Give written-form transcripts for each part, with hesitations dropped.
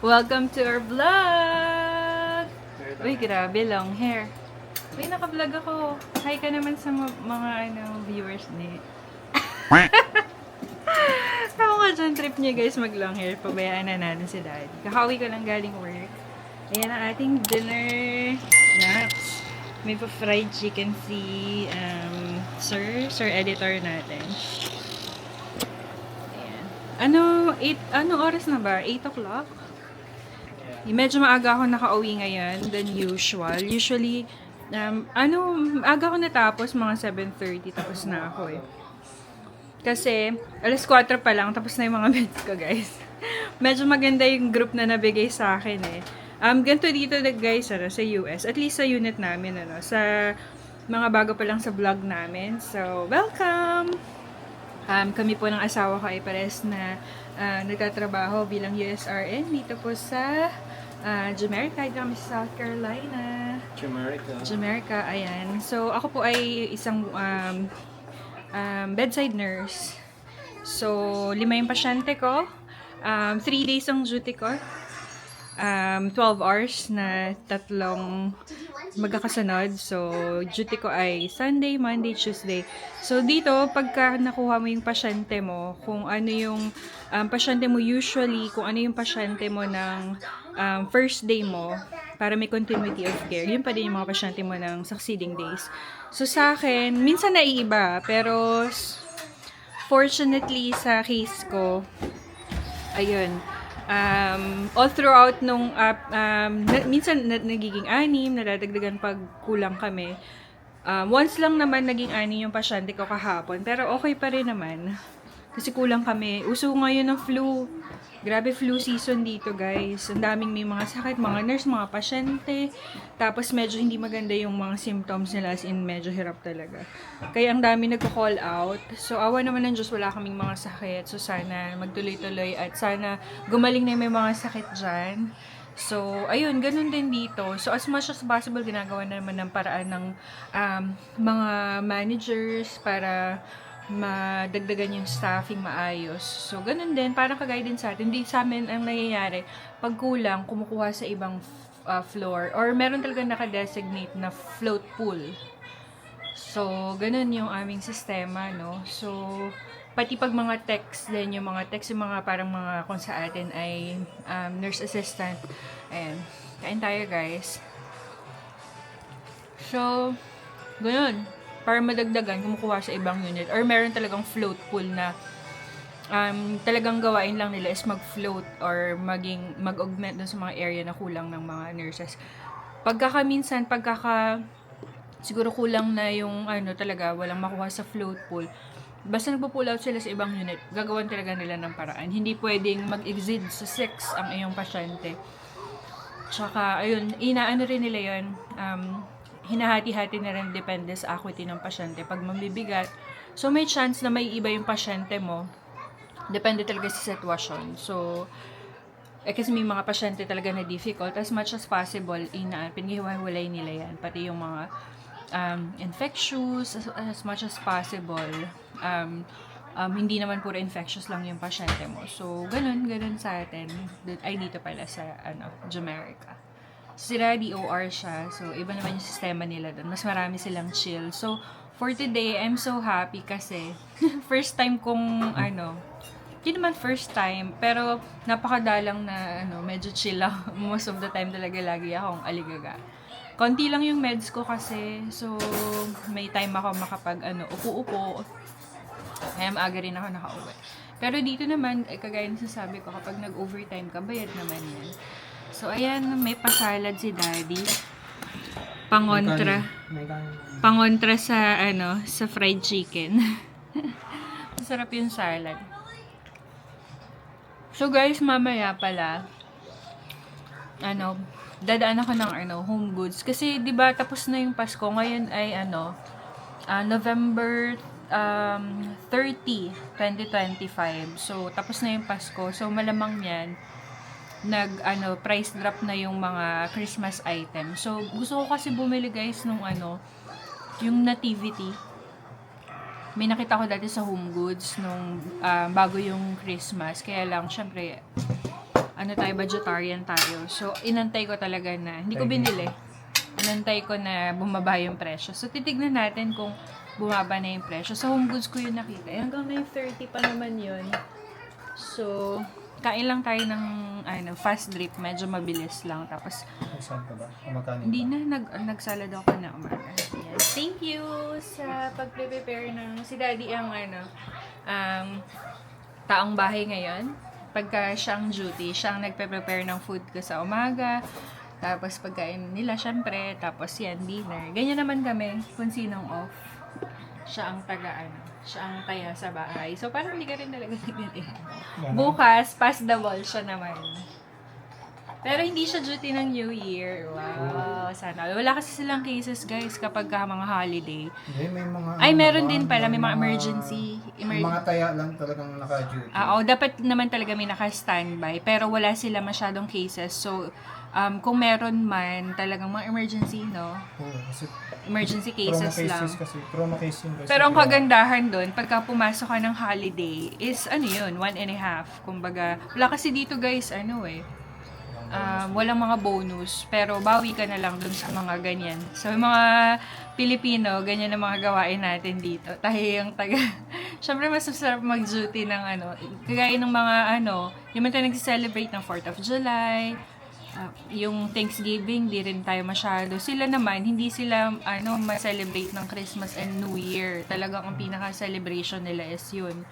Welcome to our vlog! Uy, grabe, long hair. Uy, naka-vlog ako. Hi ka naman sa mga viewers ni. Ako nga dyan, trip niya guys mag-long hair. Pabayaan na natin si Daddy. Kakauwi ko lang galing work. Ayan ang ating dinner. Nuts. May pa-fried chicken si Sir Editor natin. Ayan. Anong oras na ba? 8 o'clock? Medyo maaga ako nakauwi ngayon than usual. Usually, aga ako natapos, mga 7:30, tapos na ako eh. Kasi, alas 4 pa lang, tapos na yung mga beds ko, guys. Medyo maganda yung group na nabigay sa akin eh. Ganito dito guys, sa US, at least sa unit namin, sa mga bago pa lang sa vlog namin. So, welcome! Kami po ng asawa ko ay pares na nagtatrabaho bilang USRN dito po sa Jamaica. Dito kami sa South Carolina. Jamaica, ayan. So, ako po ay isang bedside nurse. So, 5 yung pasyente ko. 3 days ang duty ko. 12 hours na 3 magkakasunod. So, duty ko ay Sunday, Monday, Tuesday. So, dito, pagka nakuha mo yung pasyente mo, kung ano yung pasyente mo usually, kung ano yung pasyente mo ng first day mo, para may continuity of care, yun pa din yung mga pasyente mo ng succeeding days. So, sa akin, minsan naiiba, pero fortunately, sa case ko, ayun, all throughout nung minsan nagiging 6, nadadagdagan pag kulang kami. Once lang naman naging 6 yung pasyente ko kahapon, pero okay pa rin naman. Kasi kulang kami. Uso ngayon ng flu. Grabe flu season dito, guys. Ang daming may mga sakit, mga nurse, mga pasyente. Tapos medyo hindi maganda yung mga symptoms nila, as in medyo hirap talaga. Kaya ang dami nagko-call out. So awa naman ng Diyos, wala kaming mga sakit. So sana magtuloy-tuloy at sana gumaling na yung may mga sakit dyan. So, ayun, ganun din dito. So, as much as possible, ginagawa na naman ng paraan ng mga managers para madagdagan yung staffing maayos. So, ganun din. Parang kagaya din sa atin. Hindi sa amin ang nangyayari. Pag kulang, kumukuha sa ibang floor. Or meron talaga naka-designate na float pool. So, ganun yung aming sistema, no? So, pati pag mga text din, yung mga parang mga kung sa atin ay nurse assistant. Ayan. Kain tayo, guys. So, ganun. Para madagdagan, kumukuha sa ibang unit. Or meron talagang float pool na talagang gawain lang nila is mag-float or mag-augment dun sa mga area na kulang ng mga nurses. Siguro kulang na yung talaga, walang makuha sa float pool. Basta nagpo-pull out sila sa ibang unit, gagawan talaga nila ng paraan. Hindi pwedeng mag-exceed sa 6 ang iyong pasyente. Tsaka, ayun, inaano rin nila yun, hinahati-hati na rin, depende sa acuity ng pasyente. Pag mabibigat, so may chance na may iba yung pasyente mo. Depende talaga sa sitwasyon. So, kasi may mga pasyente talaga na difficult, as much as possible, pinihiwa-hiwalay nila yan. Pati yung mga infectious, as much as possible. Hindi naman puro infectious lang yung pasyente mo. So, ganun sa atin. Ay, dito pala sa, Jamaica. So, sila DOR siya. So, iba naman yung sistema nila doon. Mas marami silang chill. So, for today, I'm so happy kasi first time kong, hindi naman first time, pero napakadalang na, medyo chill lang. Most of the time talaga lagi akong aligaga. Konti lang yung meds ko kasi, so may time ako makapag upo-upo. Kaya maaga rin ako nakauwi. Pero dito naman, kagaya ng sasabi ko, kapag nag-overtime ka, bayad naman yan. So ayan, may pasalad si Daddy. Pangontra sa sa fried chicken. Masarap yung salad. So guys, mamaya pala dadaan ako ng home goods kasi 'di ba tapos na yung Pasko ngayon ay November 30, 2025. So tapos na yung Pasko. So malamang niyan price drop na yung mga Christmas item. So gusto ko kasi bumili guys nung yung nativity. May nakita ko dati sa Home Goods nung bago yung Christmas. Kaya lang syempre ano tayo, vegetarian tayo. So, inantay ko talaga na, hindi ko binili. Inantay ko na bumaba yung presyo. So, titignan natin kung bumaba na yung presyo. Sa Home Goods ko yun nakita. Hanggang 9:30 pa naman yun. So, kain lang tayo ng fast drip. Medyo mabilis lang. Tapos, Saan ka ba? Kumakanin hindi ka? na, nagsalad ako na umaga. Yes. Thank you sa pag-prepare ng, si Daddy ang taong bahay ngayon. Pagka siyang duty, siyang nagpe-prepare ng food ko sa umaga. Tapos pagkain nila, syempre. Tapos yan, dinner. Ganyan naman kami kung sinong off. Siya ang siya ang taya sa bahay. So, parang hindi ka rin talaga nagtitihan. Bukas, pass the ball siya naman. Pero hindi siya duty ng New Year. Wow, sana. Wala kasi silang cases, guys, kapag mga holiday. Hindi, may mga... Ay, meron din pala. May mga emergency. Mga taya lang talagang naka-duty. Oo, dapat naman talaga may naka-standby. Pero wala sila masyadong cases. So, kung meron man talagang mga emergency, no? Oo, kasi Emergency cases lang. Trauma case yun. Kasi Pero ang kagandahan doon, pagka pumasok ka ng holiday, is yun, 1.5. Kumbaga, wala kasi dito guys, walang mga bonus. Pero bawi ka na lang doon sa mga ganyan. So, yung mga Pilipino, ganyan ang mga gawain natin dito. Tayo yung Siyempre, mas masarap mag-duty ng kagaya ng mga yung man tayo nag-celebrate ng 4th of July, yung Thanksgiving, di rin tayo masyado. Sila naman, hindi sila ma-celebrate ng Christmas and New Year. Talagang ang pinaka-celebration nila is yun,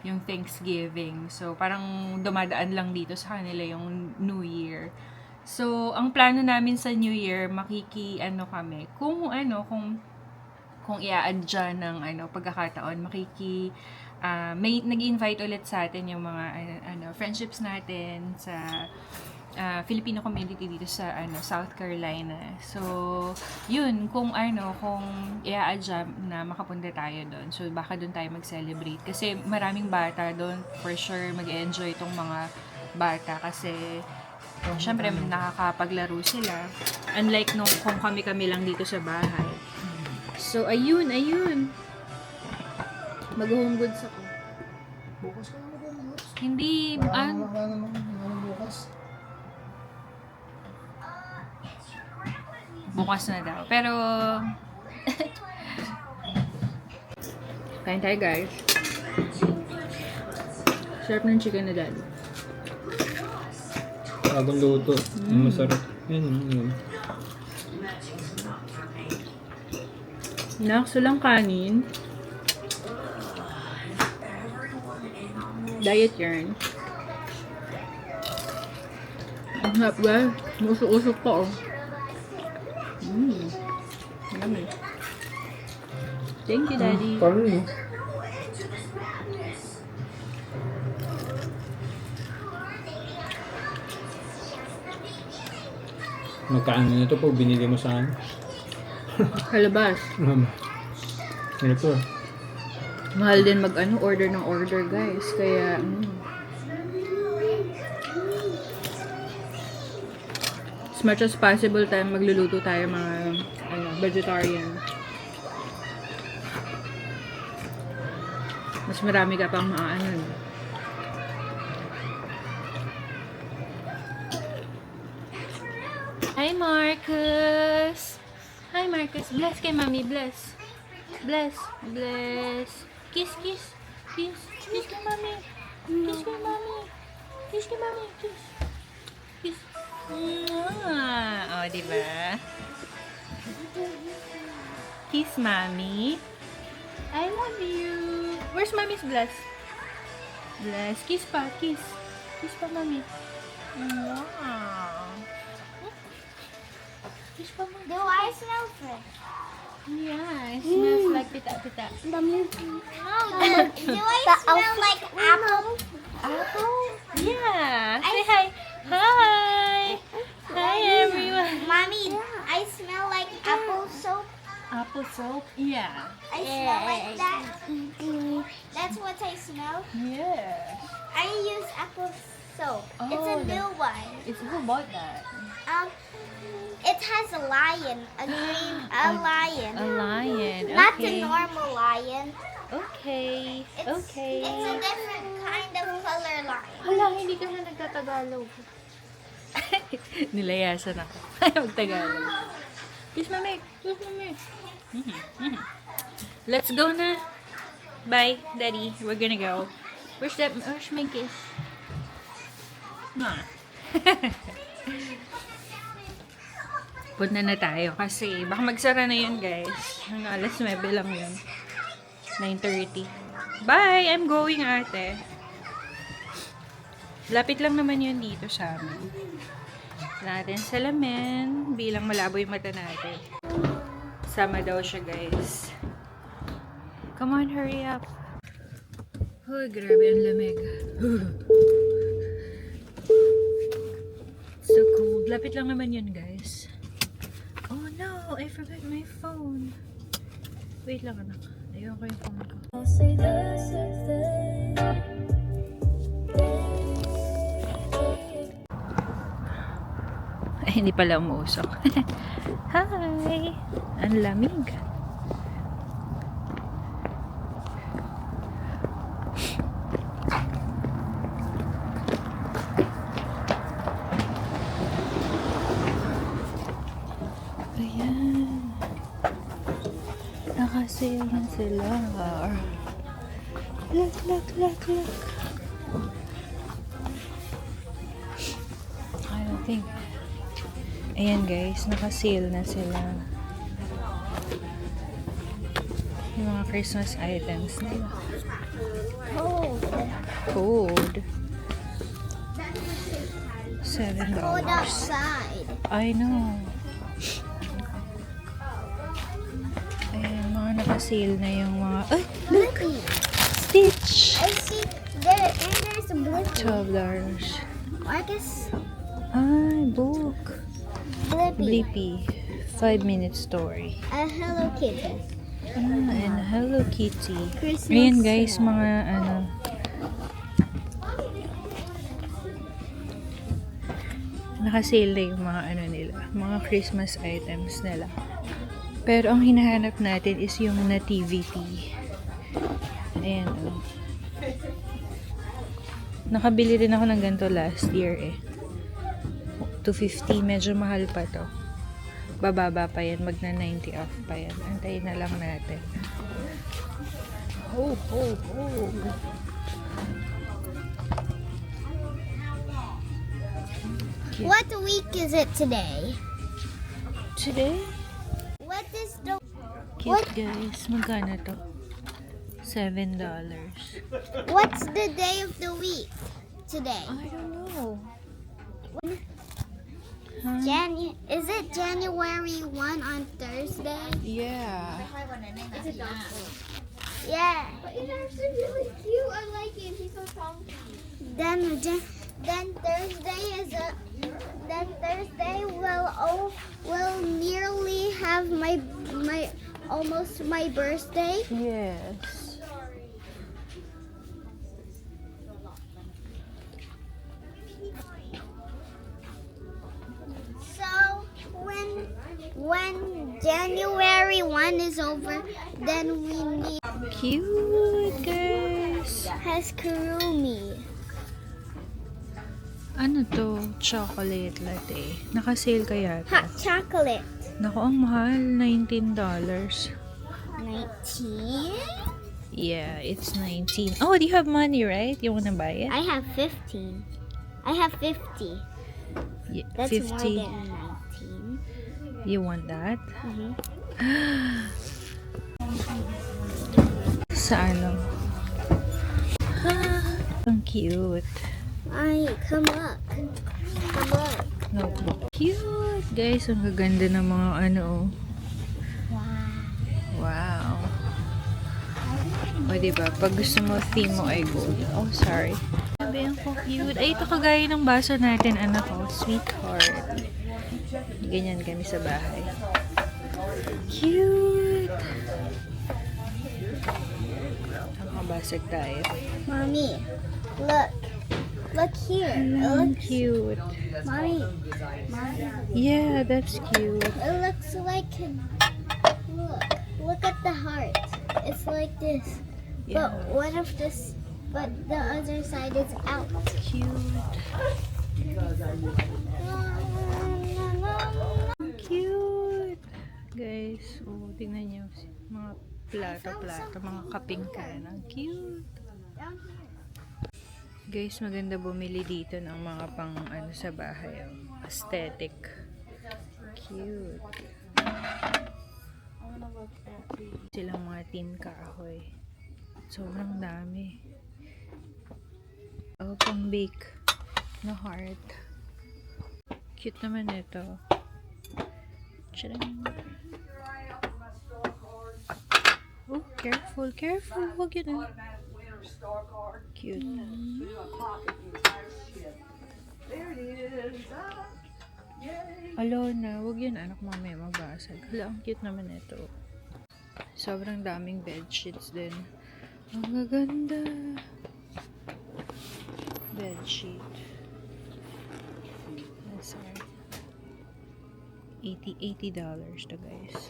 yung Thanksgiving. So, parang dumadaan lang dito sa kanila yung New Year. So, ang plano namin sa New Year, kami, kung i-add dyan ng pagkakataon, may nag-invite ulit sa atin yung mga friendships natin sa Filipino community dito sa South Carolina. So, yun, kung i-a-adjust na makapunta tayo doon. So, baka doon tayo mag-celebrate. Kasi maraming bata doon. For sure, mag-enjoy itong mga bata. Kasi, syempre, nakakapaglaro sila. Unlike kung kami lang dito sa bahay. So, ayun. Mag-home goods ako. Bukas ka naman mag-goods. Hindi, Wala naman bukas. bukas na daw. Pero, kain tayo guys. Sarap ng chicken na dad. Bagong luto. Masarap. Yan. Nakso lang kanin. Diet yarn. Ang hap guys. Usok-usok pa Yummy. Thank you, Daddy. Parang yun. Magkano na ito po binili mo saan? Halabas. Ito. Mahal din order ng order, guys. Kaya, as much as possible magluluto tayo mga vegetarian. Mas marami ka pang Hi, Marcus! Hi, Marcus! Bless kay Mami, bless! Bless! Kiss kay Mami! Kiss kay Mami! Kiss kay Mami! Kiss! Oh, diba? Kiss Mami! I love you! Where's Mommy's bless? Bless! Kiss pa! Kiss pa, Mami! Wow! Kiss pa, Mami! Do I smell fresh? Yeah, it smells like pita-pita. No, do I smell like apple? Apple? Yeah. Say hi. Hi. Hi, everyone. Mommy, I smell like apple soap. Apple soap? Yeah. I smell like that. That's what I smell. Yeah. I use apple soap. It's a Oh, new one. Who bought that? It has a lion, a lion. A lion. Not the Okay. normal lion. Okay. Okay. It's a different kind of color line. Hala, hindi ka na nagtatagalog. Nilayasan ako. Magtagalog. Kiss mami. Kiss mami. Let's go na. Bye, Daddy. We're gonna go. Where's my kiss? Nah. Punta na tayo kasi baka magsara na yun, guys. Hanggang alas 9 lang yun. 9:30. Bye! I'm going, ate. Lapit lang naman yun dito sa amin. Natin salamin. Bilang malabo yung mata natin. Sama daw siya, guys. Come on, hurry up. Uy, grabe ang lamig. So cold. Lapit lang naman yun, guys. Oh no, I forgot my phone. Wait lang, anak. Ayun ko yung phone ko. Ay, hindi pala umuusok. Hi! Ang lamig. Ayan. Nakasale na sila. Look, look, look, look. I don't think. Ayan guys, nakasale na sila. Yung mga Christmas items nila. Cold. $7. Cold outside. I know. Ayan, mga nakasale na yung mga... Ay! Look! Stitch! I see there and there's a Blippi. $12. Marcus, Ay, book. Blippi. Blippi. 5-minute story. A Hello Kitty. And Hello Kitty. Christmas Ayan guys, sale. mga ano... Nakasale na yung mga ano nila. Mga Christmas items nila. Pero ang hinahanap natin is yung nativity. Ayan o. Nakabili rin ako ng ganito last year eh. $250. Medyo mahal pa to. Bababa pa yan. Magna 90 off pa yan. Antayin na lang natin. Oh, oh, oh. What week is it today? Today? What is the Cute What? guys. Magkano to? $7. what's the day of the week today? I don't know. Is it January 1 on Thursday? Yeah. Yeah. But it's actually really cute. I like it. He's so funky. Then Thursday will nearly have my almost my birthday. Yes. So when January 1 is over, then we need Cute guys. has Kurumi. Ano to? Chocolate latte. Nakasale kaya to? Hot chocolate. Naku, ang mahal. $19. 19. Yeah, it's 19. Oh, do you have money, right? You wanna buy it? I have 15. I have 50. Yeah, That's 50. more than 19. You want that? Mhm. Sa ano? Ang cute. Ay, come up. Come up. Notebook. Cute! Guys, ang gaganda ng mga ano. Wow. Wow. O, diba? Pag gusto mo, theme mo ay gold. Oh, sorry. Sabi, ang cute. Ay, ito kagaya ng baso natin, anak ko. Sweetheart. Ganyan kami sa bahay. Cute! Nakabasag tayo. Mommy, look. Look here. It Ang looks, cute. Mommy. Mommy. Yeah, that's cute. It looks like look at the heart. It's like this. Yeah. But what if this? But the other side is out. Cute. Cute! Guys, oh, tingnan nyo. Mga plato, mga kaping can. Ang cute! Down here. Guys, maganda bumili dito ng mga pang ano sa bahay. Oh. Aesthetic. Cute. Silang mga tin kahoy. Sobrang dami. Oh, pang bake na heart. Cute naman ito. Tcharam. Oh, careful, careful. Huwag yun. Cute. Alona, huwag yun anak, mamaya mabasag. Hala, ang cute naman ito. Sobrang daming bedsheets din. Ang gaganda. Bedsheet. That's $80 to guys.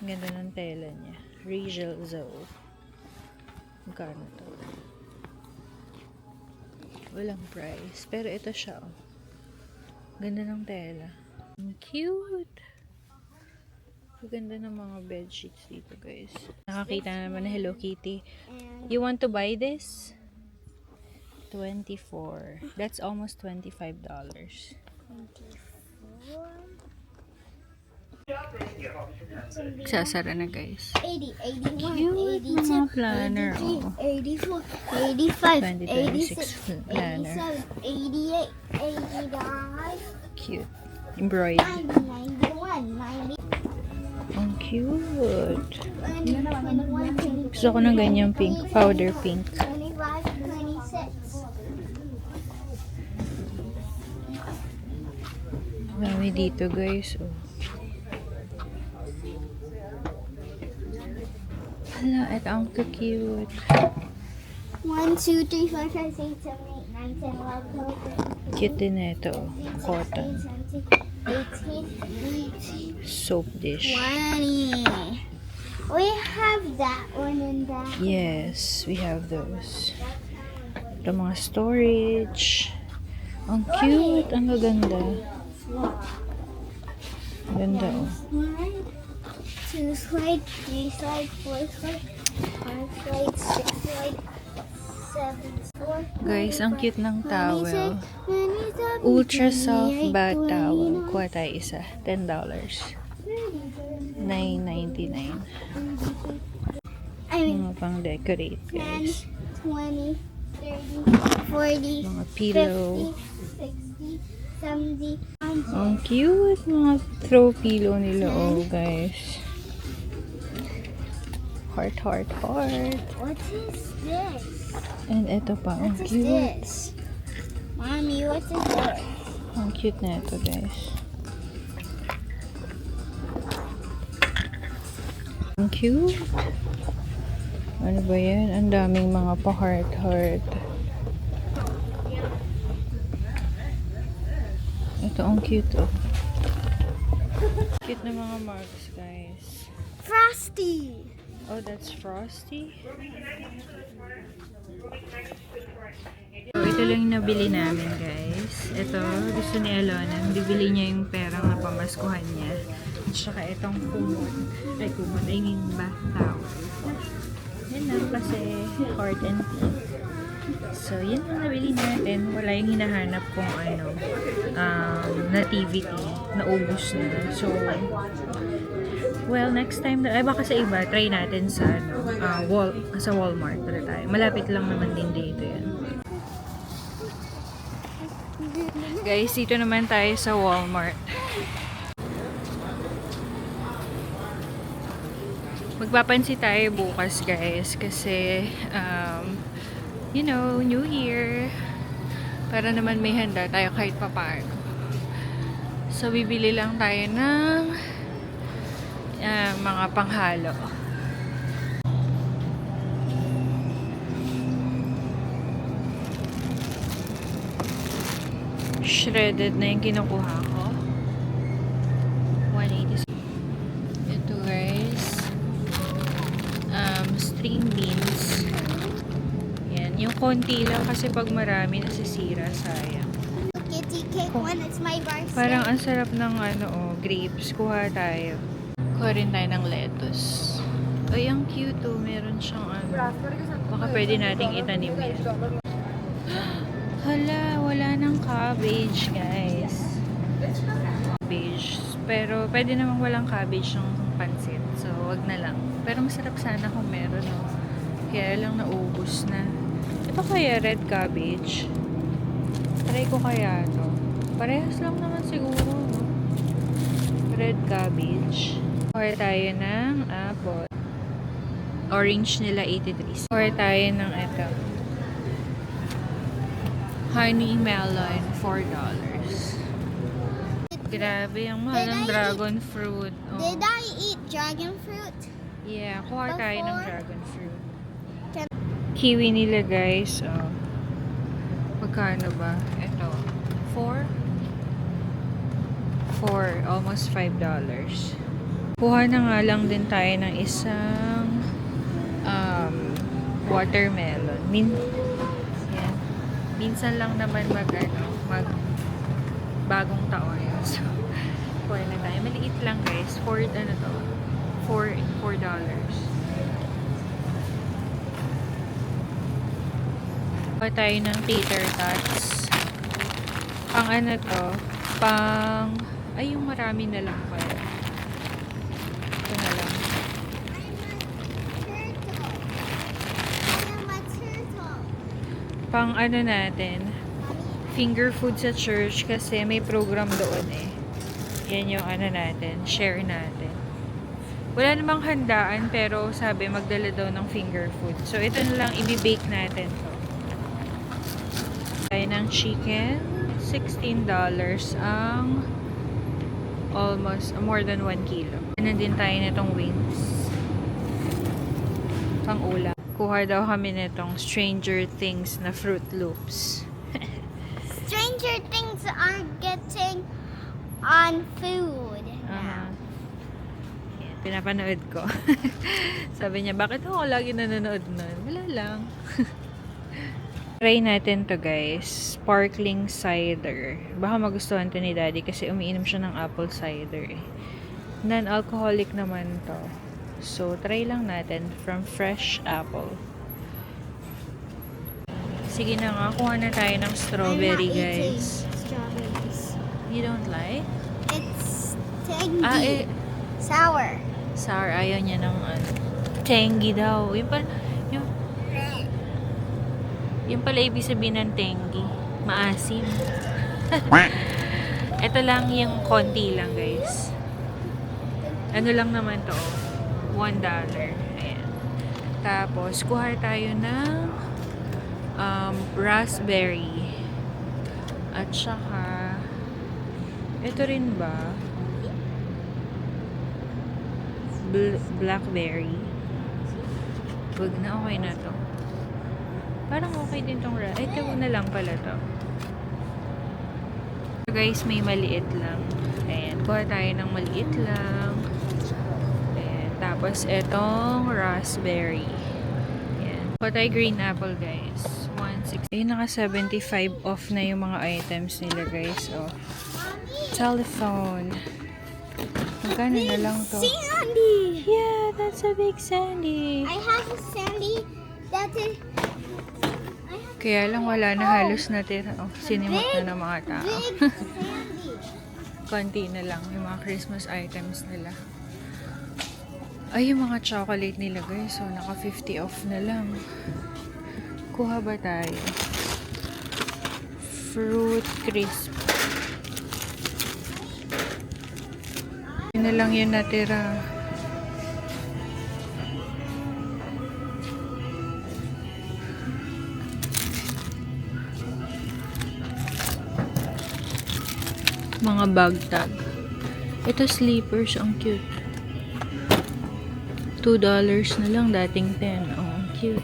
Ang ganda ng tela niya. Rachel Zoe. Magkano to? Walang price. Pero ito siya. Oh. Ganda ng tela. Ang cute. Ang ganda ng mga bedsheets dito guys. Nakakita naman na Hello Kitty. And You want to buy this? $24. That's almost $25. 24. Sasara na guys. 80, 81, Cute 82, mga planner, 83, oh. 84, 85, 2026 86, planner. 87, 88, 89, Cute. Embroidered. 90, 91, 90, Ang cute. 21, 22, Gusto ko ng ganyang pink. Powder pink. 25, 26. Dami dito guys. Oh. Hala, ito ang cute. 1, 2, 3, 4, 5, 6, 7, 8, 9, 10, 11, 12, 13, Cute din ito. 14, Cotton. 15, 18, 19, Soap dish. 20. We have that one and that. Yes, we have those. Ito mga storage. Ang cute. Ang gaganda. Ganda oh. 1, 2 slide, 3 slide, 4 slide, 5 slide, 6 slide, 7 4. Guys, ang cute ng towel. Ultra soft bath towel. Kuha tayo isa. $10. $9.99. I mean, Mga pang decorate 10, guys. 20, 30, 40, Mga pillow. 50, 60, 70, 100. Ang cute. Mga throw pillow nila oh guys. Heart, heart, heart. What is this? And ito pa. Ang What is cute. this? Mommy, what is this? Ang cute na ito guys. Ang cute. Ano ba yan? Ang daming mga pa-heart-heart. Ito ang cute oh. Cute na mga mugs guys. Frosty! Oh, that's Frosty. So, ito lang yung nabili namin guys. Ito, gusto ni Alona. Bibili niya yung perang na pamaskuhan niya. At saka itong kumot. I mean bath towel. Yan lang kasi heart and pink. So, yun ang nabili natin. Wala yung hinahanap kung ano, nativity. Naubos na. So, well, next time, ay baka sa iba, try natin sa, sa Walmart pala tayo. Malapit lang naman din dito yan. Guys, dito naman tayo sa Walmart. Magpapansin tayo bukas guys kasi you know, New Year, para naman may handa tayo kahit papaano. So bibili lang tayo ng mga panghalo. Shredded na yung kinukuha ko. 180. Ito guys, string beans. Konti lang kasi pag marami nasisira, sayang. Kitty cake one. It's my birthday. Parang ang sarap ng grapes. Kuha tayo. Kuha rin tayo ng lettuce. Ay, ang cute oh. Meron siyang baka pwede nating itanim yan. Hala, wala ng cabbage, guys. Cabbage. Pero pwede namang walang cabbage ng pansit. So, wag na lang. Pero masarap sana kung meron, no? Kaya lang naubos na. Ito kaya red cabbage. Try ko kaya to. Parehas lang naman siguro, no? Red cabbage. Kuha tayo ng apple. Orange nila 83. Kuha tayo ng ito. Honey melon, $4. Grabe, ang mahal ng dragon fruit. Oh. Did I eat dragon fruit? Yeah, kuha tayo ng Before? dragon fruit. Kiwi nila, guys. Oh. Magkano ba? Ito. 4? Almost $5. Kuha na nga lang din tayo ng isang watermelon. Yan. Minsan lang naman mag bagong taon. So, kuha na tayo. Maliit lang, guys. $4. Kuha tayo ng tater tots. Pang ano to? Ay, yung marami na lang pala. Ito na lang. I'm a turtle. Pang ano natin, finger food sa church kasi may program doon eh. Yan yung ano natin, share natin. Wala namang handaan pero sabi magdala daw ng finger food. So ito na lang i-bake natin to. Tayo ng chicken, $16 ang almost more than 1 kilo. Ano din tayo nitong wings. Pang ulam. Kuha daw kami nitong Stranger Things na Fruit Loops. Stranger Things are getting on food now. Yan, pinapanood ko. Sabi niya, bakit ako lagi nanonood nun? Wala lang. Try natin to, guys. Sparkling cider. Baka magustuhan to ni Daddy kasi umiinom siya ng apple cider eh. Non-alcoholic naman to. So, try lang natin from fresh apple. Sige na nga, kuha na tayo ng strawberry, I'm not eating guys. strawberries. You don't like? It's tangy. Eh, Sour. sour. Ayaw niya ng tangy daw. Yung pala ibig sabihin ng tangy. Maasim. Ito lang yung konti lang, guys. Ano lang naman to? $1. Ayan. Tapos, kuha tayo ng raspberry. At saka, ito rin ba? Blackberry. Wag na, okay na to. Parang okay din tong ito na lang pala to. So guys, may maliit lang. Ayan, kuha tayo ng maliit lang. Ayan, tapos itong raspberry. Ayan. Kuha tayo green apple, guys. 160. Ayun, naka 75 off na yung mga items nila, guys. Oh. Telephone. Magkano na lang to? Sandy. Yeah, that's a big Sandy. I have a Sandy that is. Kaya lang wala na halos natira. Oh, sinimot na ng mga tao. Big Sandy. Konti na lang yung mga Christmas items nila. Ay, yung mga chocolate nila, guys. So, naka 50 off na lang. Kuha ba tayo? Fruit crisp. Yun na lang yung natira. Mga bag tag. Ito sleepers, ang cute. $2 na lang, dating 10. Oh, ang cute.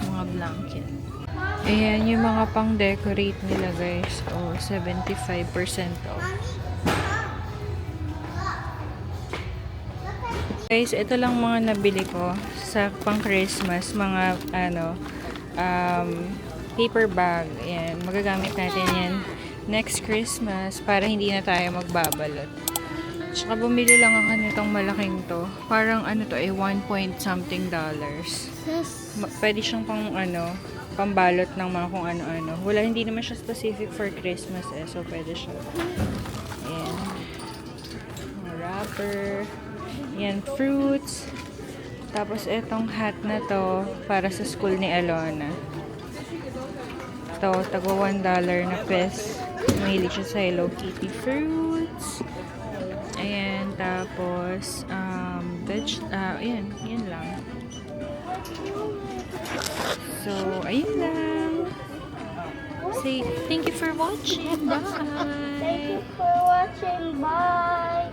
Mga blanket. Ayan, yung mga pang-decorate nila, guys. Oh, 75% off. Mommy, look at these. Guys, ito lang mga nabili ko sa pang Christmas, mga paper bag. Ayan, magagamit natin yan next Christmas para hindi na tayo magbabalot. Tsaka bumili lang ako nitong malaking to. Parang ano to 1 point something dollars. Pwede siyang pambalot ng mga kung ano-ano. Wala, hindi naman siya specific for Christmas so pwede siya. Ayan. Mga wrapper. Ayan, fruits. Tapos etong hat na to para sa school ni Alona. Ito, tagwa $1 na pes. Mahilig siya sa Hello Kitty fruits. Ayan, tapos ayan, yan lang. So, ayun lang. Say thank you for watching. Bye. Thank you for watching. Bye.